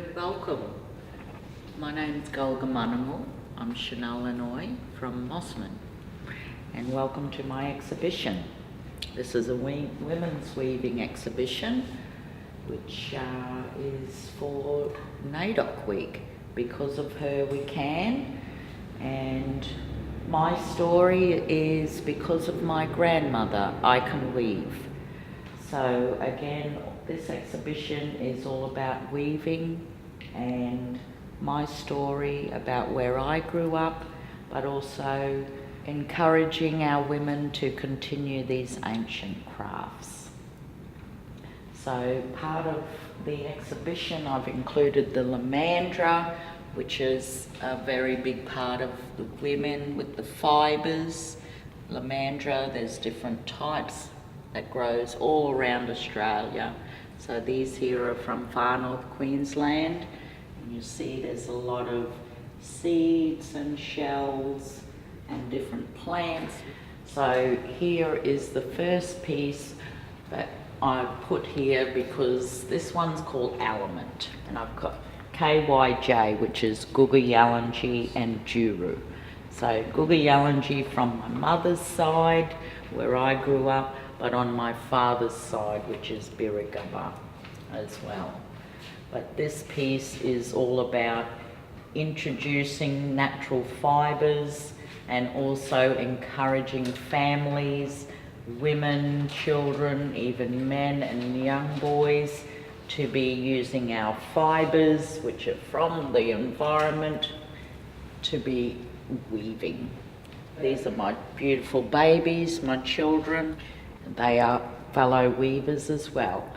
and welcome. My name is Golga Manamal. I'm Chanel Lanoy from Mossman, and welcome to my exhibition. This is a women's weaving exhibition, which is for NAIDOC Week. Because of her we can, and my story is because of my grandmother I can weave. So again, this exhibition is all about weaving and my story about where I grew up, but also encouraging our women to continue these ancient crafts. So part of the exhibition I've included the lamandra, which is a very big part of the women with the fibres. Lamandra, there's different types that grows all around Australia. So these here are from far north Queensland, and you see there's a lot of seeds and shells and different plants. So here is the first piece that I put here because this one's called Aliment, and I've got KYJ, which is Guga Yalanji and Juru. So Guga Yalanji from my mother's side, where I grew up, but on my father's side, which is Birrigubba as well. But this piece is all about introducing natural fibres and also encouraging families, women, children, even men and young boys to be using our fibres, which are from the environment, to be weaving. These are my beautiful babies, my children. They are fellow weavers as well.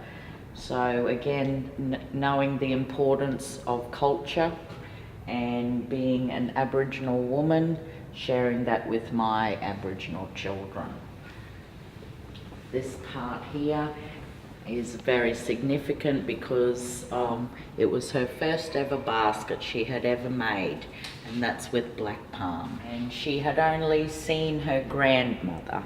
So again, knowing the importance of culture and being an Aboriginal woman, sharing that with my Aboriginal children. This part here is very significant because it was her first ever basket she had ever made, and that's with black palm. And she had only seen her grandmother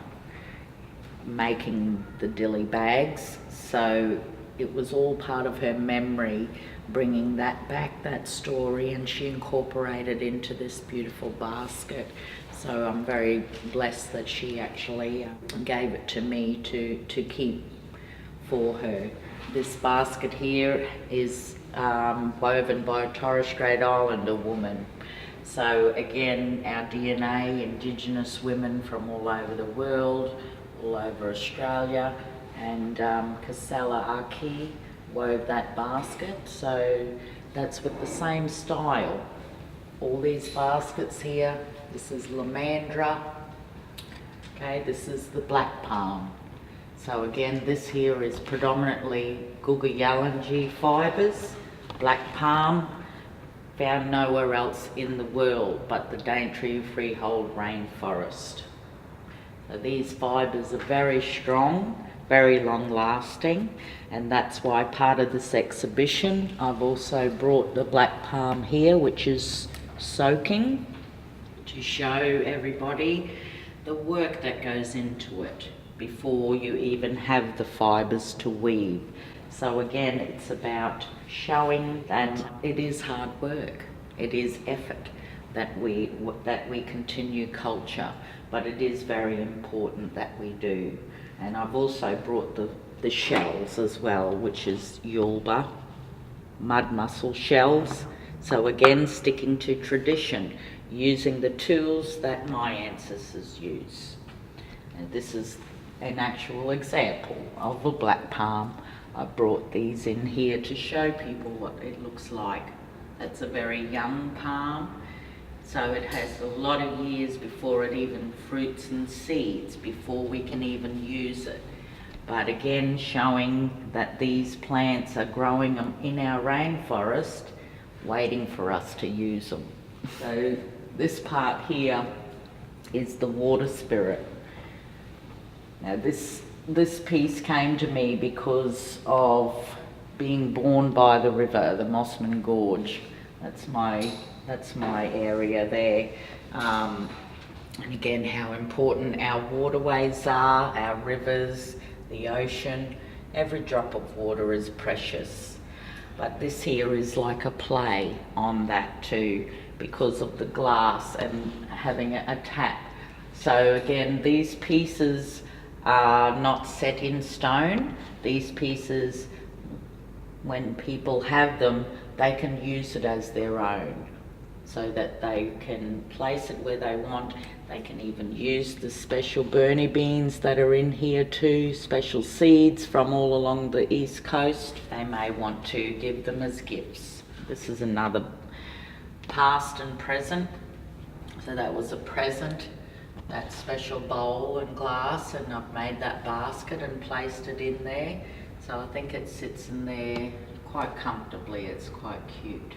making the dilly bags, so it was all part of her memory, bringing that back, that story, and she incorporated into this beautiful basket. So I'm very blessed that she actually gave it to me to keep for her. This basket here is woven by a Torres Strait Islander woman. So again, our DNA, Indigenous women from all over the world, all over Australia, and Casella Aki wove that basket. So that's with the same style. All these baskets here, this is Lamandra, okay, this is the black palm. So again, this here is predominantly Guga Yalanji fibres, black palm, found nowhere else in the world but the Daintree Freehold Rainforest. So these fibres are very strong, very long lasting, and that's why part of this exhibition I've also brought the black palm here, which is soaking, to show everybody the work that goes into it before you even have the fibres to weave. So again, it's about showing that it is hard work, it is effort, that we continue culture, but it is very important that we do. And I've also brought the shells as well, which is Yulba, mud mussel shells. So again, sticking to tradition, using the tools that my ancestors use. And this is an actual example of a black palm. I brought these in here to show people what it looks like. It's a very young palm, so it has a lot of years before it even fruits and seeds, before we can even use it. But again, showing that these plants are growing in our rainforest, waiting for us to use them. So this part here is the water spirit. Now this piece came to me because of being born by the river, the Mossman Gorge. That's my area there. And again, how important our waterways are, our rivers, the ocean. Every drop of water is precious. but this here is like a play on that too, because of the glass and having a tap. So again, these pieces are not set in stone. These pieces, when people have them, they can use it as their own, so that they can place it where they want. They can even use the special Burnie beans that are in here too, special seeds from all along the east coast. They may want to give them as gifts. This is another past and present. So that was a present, that special bowl and glass, and I've made that basket and placed it in there. So I think it sits in there quite comfortably. It's quite cute.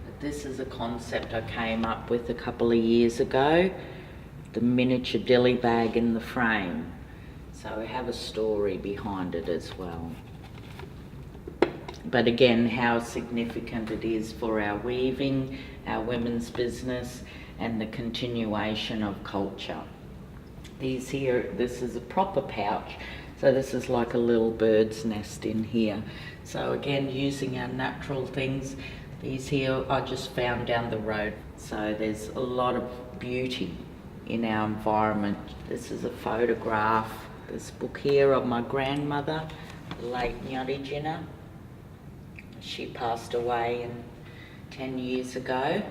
But this is a concept I came up with a couple of years ago, the miniature dilly bag in the frame. So I have a story behind it as well. But again, how significant it is for our weaving, our women's business, and the continuation of culture. These here, this is a proper pouch. So this is like a little bird's nest in here. So again, using our natural things. These here I just found down the road. So there's a lot of beauty in our environment. This is a photograph, this book here of my grandmother, the late Nyari Jinnah. She passed away 10 years ago,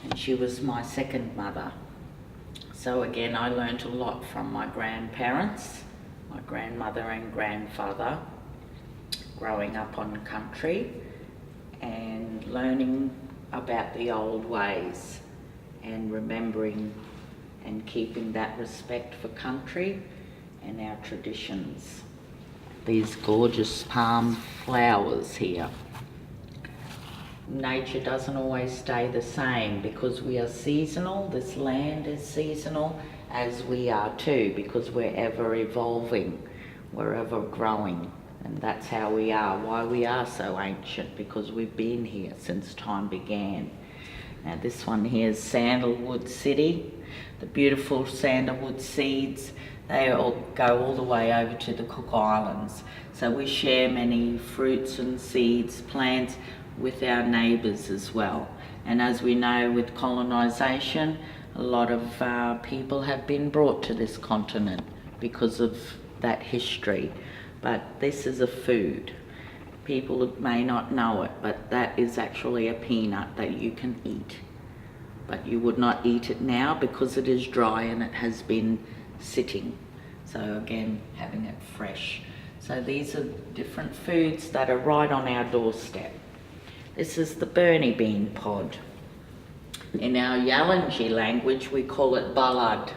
and she was my second mother. So again, I learnt a lot from my grandparents, my grandmother and grandfather, growing up on country and learning about the old ways and remembering and keeping that respect for country and our traditions. These gorgeous palm flowers here. Nature doesn't always stay the same because we are seasonal. This land is seasonal, as we are too, because we're ever evolving, we're ever growing. And that's how we are, why we are so ancient, because we've been here since time began. Now this one here is Sandalwood City. The beautiful sandalwood seeds, they all go all the way over to the Cook Islands. So we share many fruits and seeds, plants with our neighbours as well. And as we know, with colonisation, a lot of people have been brought to this continent because of that history. But this is a food. People may not know it, but that is actually a peanut that you can eat. But you would not eat it now because it is dry and it has been sitting. So again, having it fresh. So these are different foods that are right on our doorstep. This is the Burnie bean pod. In our Yalanji language, we call it balad.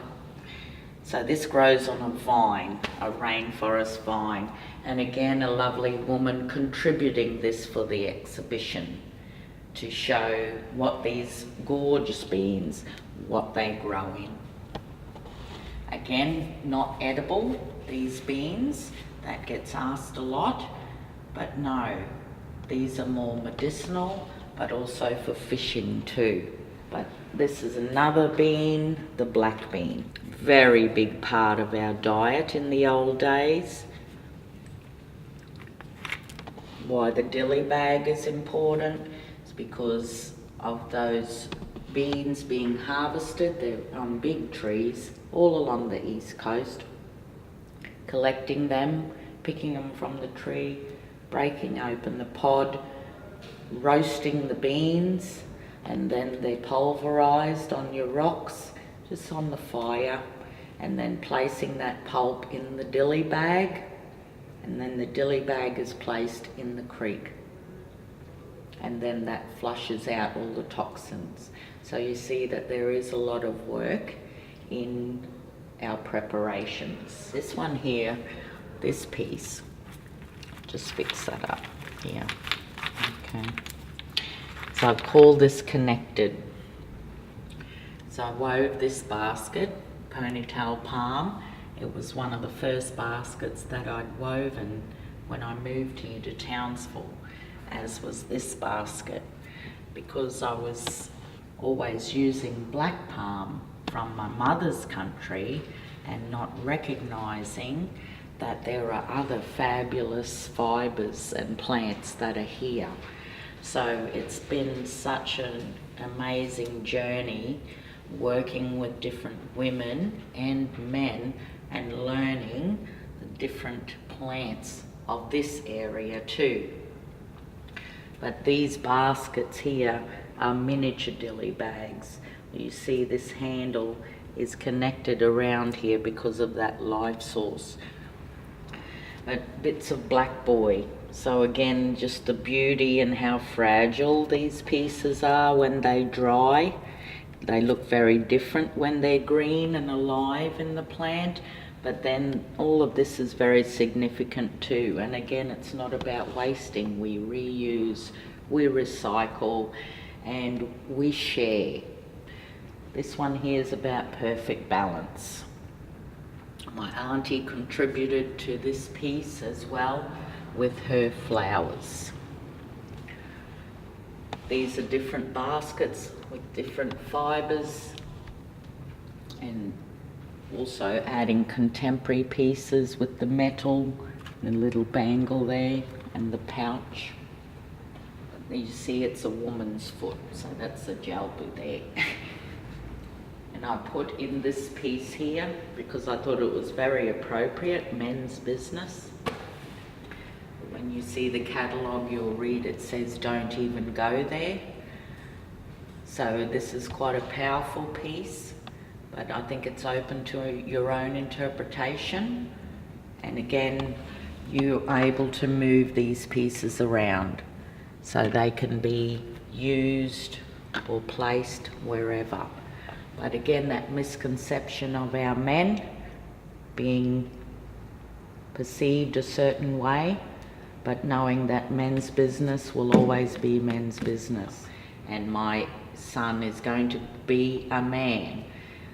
So this grows on a vine, a rainforest vine. And again, a lovely woman contributing this for the exhibition to show what these gorgeous beans, what they grow in. Again, not edible, these beans. That gets asked a lot, but no, these are more medicinal, but also for fishing too. But this is another bean, the black bean. Very big part of our diet in the old days. Why the dilly bag is important is because of those beans being harvested. They're on big trees all along the east coast. Collecting them, picking them from the tree, breaking open the pod, roasting the beans, and then they're pulverised on your rocks, just on the fire, and then placing that pulp in the dilly bag, and then the dilly bag is placed in the creek, and then that flushes out all the toxins. So you see that there is a lot of work in our preparations. This one here, this piece, just fix that up here. Okay. So I've called this connected. So I wove this basket, ponytail palm. It was one of the first baskets that I'd woven when I moved here to Townsville, as was this basket, because I was always using black palm from my mother's country and not recognising that there are other fabulous fibres and plants that are here. So it's been such an amazing journey working with different women and men and learning the different plants of this area too. But these baskets here are miniature dilly bags. You see this handle is connected around here because of that life source. But bits of black boy. So again, just the beauty and how fragile these pieces are when they dry. They look very different when they're green and alive in the plant, but then all of this is very significant too. And again, it's not about wasting. We reuse, we recycle, and we share. This one here is about perfect balance. My auntie contributed to this piece as well with her flowers. These are different baskets with different fibres, and also adding contemporary pieces with the metal, the little bangle there and the pouch. You see it's a woman's foot, so that's a jalbu there. And I put in this piece here because I thought it was very appropriate, men's business. When you see the catalogue, you'll read it says don't even go there. So this is quite a powerful piece, but I think it's open to your own interpretation. And again, you're able to move these pieces around so they can be used or placed wherever. But again, that misconception of our men being perceived a certain way, but knowing that men's business will always be men's business. And my son is going to be a man.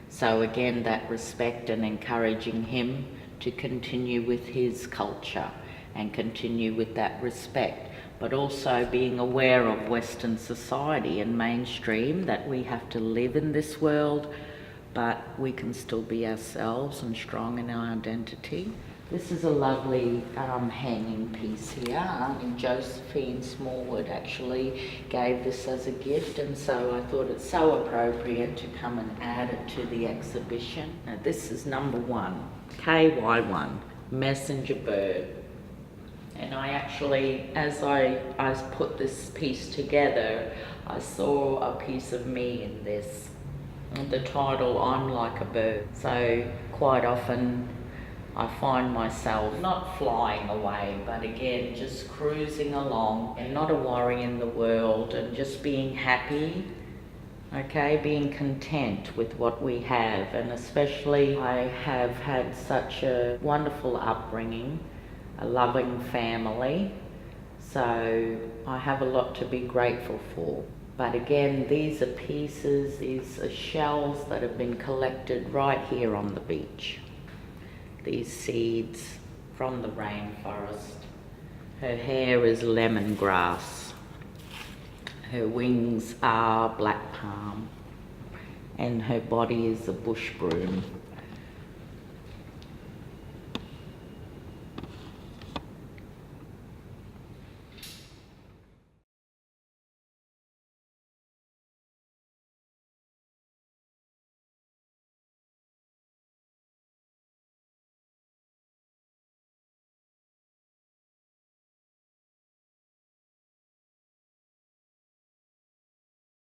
So again, that respect and encouraging him to continue with his culture and continue with that respect, but also being aware of Western society and mainstream, that we have to live in this world, but we can still be ourselves and strong in our identity. This is a lovely hanging piece here. Auntie Josephine Smallwood actually gave this as a gift, and so I thought it's so appropriate to come and add it to the exhibition. Now this is number 1, KY1, Messenger Bird. And I actually, as I put this piece together, I saw a piece of me in this. And the title, I'm Like a Bird. So quite often I find myself not flying away, but again, just cruising along and not a worry in the world and just being happy, okay, being content with what we have. And especially I have had such a wonderful upbringing, a loving family, so I have a lot to be grateful for. But again, these are pieces, these are shells that have been collected right here on the beach. These seeds from the rainforest. Her hair is lemongrass. Her wings are black palm. And her body is a bush broom.